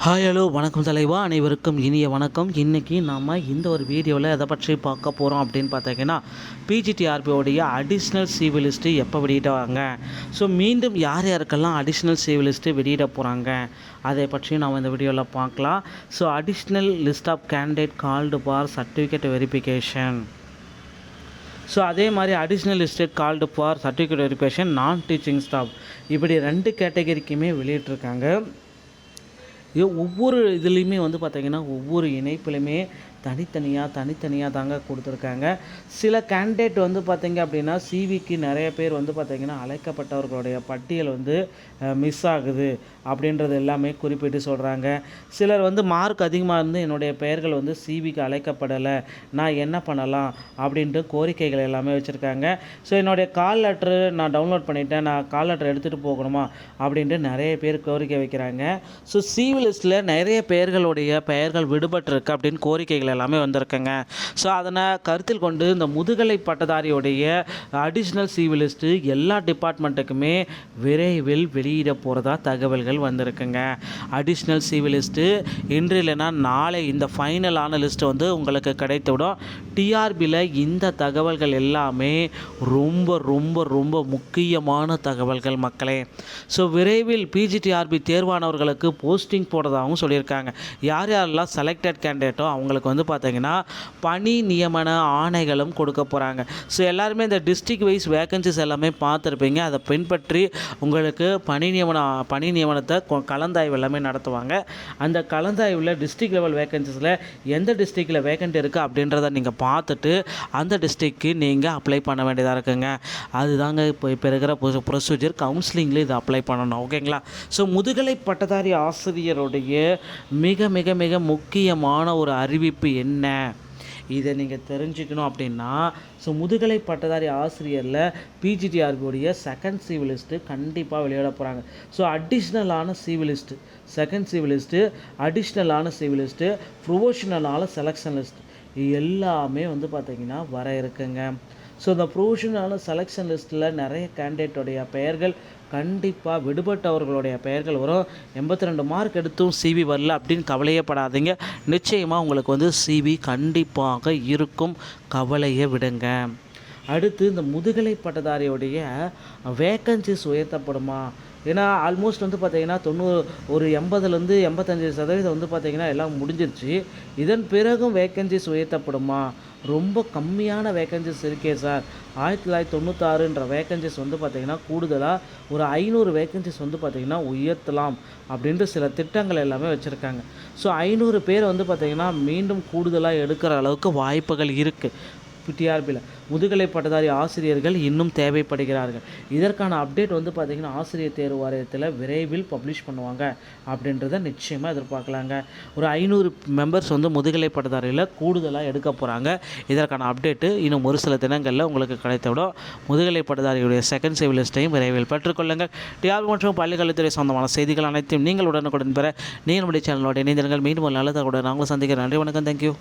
Hi hello வணக்கம் தலைவா, அனைவருக்கும் இனிய வணக்கம். இன்றைக்கி நாம் இந்த ஒரு வீடியோவில் எதை பற்றி பார்க்க போகிறோம் அப்படின்னு பார்த்தீங்கன்னா, பிஜிடிஆர்பியோடைய அடிஷ்னல் சிவி லிஸ்ட்டு எப்போ வெளியிடுவாங்க, ஸோ மீண்டும் யார் யாருக்கெல்லாம் அடிஷ்னல் சிவி லிஸ்ட்டு வெளியிட போகிறாங்க அதை பற்றியும் நாம் இந்த வீடியோவில் பார்க்கலாம். So additional list of candidate called for certificate verification. So அதே மாதிரி additional listed called for certificate verification non teaching staff, இப்படி 2 கேட்டகரிக்குமே வெளியிட்ருக்காங்க. ஒவ்வொரு இதுலேயுமே பார்த்திங்கன்னா ஒவ்வொரு இணைப்புலையுமே தனித்தனியாக தாங்க கொடுத்துருக்காங்க. சில கேண்டிடேட் பார்த்திங்க அப்படின்னா சிவிக்கு நிறைய பேர் பார்த்திங்கன்னா அழைக்கப்பட்டவர்களுடைய பட்டியல் மிஸ் ஆகுது அப்படின்றது எல்லாமே குறிப்பிட்டு சொல்கிறாங்க. சிலர் மார்க் அதிகமாக இருந்து என்னுடைய பெயர்கள் சிவிக்கு அழைக்கப்படலை, நான் என்ன பண்ணலாம் அப்படின்ட்டு கோரிக்கைகள் எல்லாமே வச்சுருக்காங்க. ஸோ என்னுடைய கால் லெட்ரு நான் டவுன்லோட் பண்ணிட்டேன், நான் கால் லெட்டர் எடுத்துகிட்டு போகணுமா அப்படின்ட்டு நிறைய பேர் கோரிக்கை வைக்கிறாங்க. ஸோ சிவி லிஸ்ட்டில் நிறைய பெயர்கள் விடுபட்டிருக்கு அப்படின்னு கோரிக்கைகள் எல்லாமே வந்திருக்குங்க. ஸோ அதனை கருத்தில் கொண்டு இந்த முதுகலை பட்டதாரியுடைய அடிஷ்னல் சிவி லிஸ்ட்டு எல்லா டிபார்ட்மெண்ட்டுக்குமே விரைவில் வெளியிட போகிறதா தகவல்கள் வந்திருக்குங்க. அடிஷ்னல் சிவி லிஸ்ட்டு இன்று இல்லைன்னா நாளை இந்த ஃபைனலான லிஸ்ட்டு உங்களுக்கு கிடைத்துவிடும். டிஆர்பியில் இந்த தகவல்கள் எல்லாமே ரொம்ப ரொம்ப ரொம்ப முக்கியமான தகவல்கள் மக்களே. ஸோ விரைவில் பிஜிடிஆர்பி தேர்வானவர்களுக்கு போஸ்டிங் போடுறதாகவும் சொல்லியிருக்காங்க. யார் யாரெல்லாம் செலக்டட் கேண்டிடேட்டோ அவங்களுக்கு பார்த்தீங்கன்னா பணி நியமன ஆணைகளும் கொடுக்க போகிறாங்க. ஸோ எல்லாருமே இந்த டிஸ்ட்ரிக்ட் வைஸ் வேக்கன்சிஸ் எல்லாமே பார்த்துருப்பீங்க. அதை பின்பற்றி உங்களுக்கு பணி நியமனத்தை கலந்தாய்வு எல்லாமே நடத்துவாங்க. அந்த கலந்தாய்வில் டிஸ்ட்ரிக்ட் லெவல் வேக்கன்சிஸில் எந்த டிஸ்ட்ரிக்டில் வேக்கன்ட் இருக்குது அப்படின்றத நீங்கள் பார்த்துட்டு அந்த டிஸ்ட்ரிக்ட்க்கு நீங்கள் அப்ளை பண்ண வேண்டியதாக இருக்குங்க. அதுதாங்க இப்போ இருக்கிற ப்ரொசீஜர். கவுன்சிலிங்கில் இதை அப்ளை பண்ணணும், ஓகேங்களா? ஸோ முதுகலை பட்டதாரி ஆசிரியருடைய மிக மிக மிக முக்கியமான ஒரு அறிவிப்பு என்ன, இதை நீங்கள் தெரிஞ்சுக்கணும் அப்படின்னா, ஸோ முதுகலை பட்டதாரி ஆசிரியரில் பிஜிடிஆர்பியோடைய செகண்ட் சிவி லிஸ்ட்டு கண்டிப்பாக வெளியிட போகிறாங்க. ஸோ அடிஷ்னலான CV list, second CV list, அடிஷ்னலான சிவி லிஸ்ட்டு, ப்ரொஃபஷனலான செலெக்ஷன் லிஸ்ட் எல்லாமே பார்த்திங்கன்னா வர இருக்குங்க. ஸோ இந்த ப்ரொஃபஷனலான செலெக்ஷன் லிஸ்ட்டில் நிறைய கேண்டிடேட்டுடைய பெயர்கள் கண்டிப்பாக விடுபட்டவர்களுடைய பெயர்கள் வரும். 82 மார்க் எடுத்தும் சிவி வரல அப்படின்னு கவலையே படாதீங்க. நிச்சயமாக உங்களுக்கு சிவி கண்டிப்பாக இருக்கும், கவலையை விடுங்க. அடுத்து இந்த முதுகலை பட்டதாரியுடைய வேக்கன்சிஸ் உயர்த்தப்படுமா? ஏன்னா ஆல்மோஸ்ட் பார்த்திங்கன்னா 80லேருந்து 85% பார்த்திங்கன்னா எல்லாம் முடிஞ்சிருச்சு. இதன் பிறகும் வேக்கன்சிஸ் உயர்த்தப்படுமா? ரொம்ப கம்மியான வேக்கன்சிஸ் இருக்கே சார், 1996ன்ற வேக்கன்சிஸ் பார்த்திங்கன்னா கூடுதலாக ஒரு 500 வேக்கன்சிஸ் பார்த்திங்கன்னா உயர்த்தலாம் அப்படின்ட்டு சில திட்டங்கள் எல்லாமே வச்சுருக்காங்க. ஸோ 500 பேர் பார்த்திங்கன்னா மீண்டும் கூடுதலாக எடுக்கிற அளவுக்கு வாய்ப்புகள் இருக்குது. டிஆர்பியில் முதுகலை பட்டதாரி ஆசிரியர்கள் இன்னும் தேவைப்படுகிறார்கள். இதற்கான அப்டேட் பார்த்திங்கன்னா ஆசிரியர் தேர்வு வாரியத்தில் விரைவில் பப்ளிஷ் பண்ணுவாங்க அப்படின்றத நிச்சயமாக எதிர்பார்க்கலாங்க. ஒரு 500 மெம்பர்ஸ் முதுகலை பட்டதாரியில் கூடுதலாக எடுக்க போகிறாங்க. இதற்கான அப்டேட்டு இன்னும் ஒரு சில தினங்களில் உங்களுக்கு கிடைத்துவிடும். முதுகலை பட்டதாரியுடைய செகண்ட் சிவி லிஸ்ட்டையும் விரைவில் பெற்றுக்கொள்ளுங்கள். டிஆர்பி மற்றும் பள்ளிக்கல்வித்துறை சொந்தமான செய்திகள் அனைத்தையும் நீங்கள் உடனுக்குடன் பெற நீங்கள் நம்முடைய சேனலோட இணைந்திருங்கள். மீண்டும் ஒரு நல்ல தகவலுடன் நாங்களும் சந்திக்கிறேன். நன்றி, வணக்கம், தேங்க்யூ.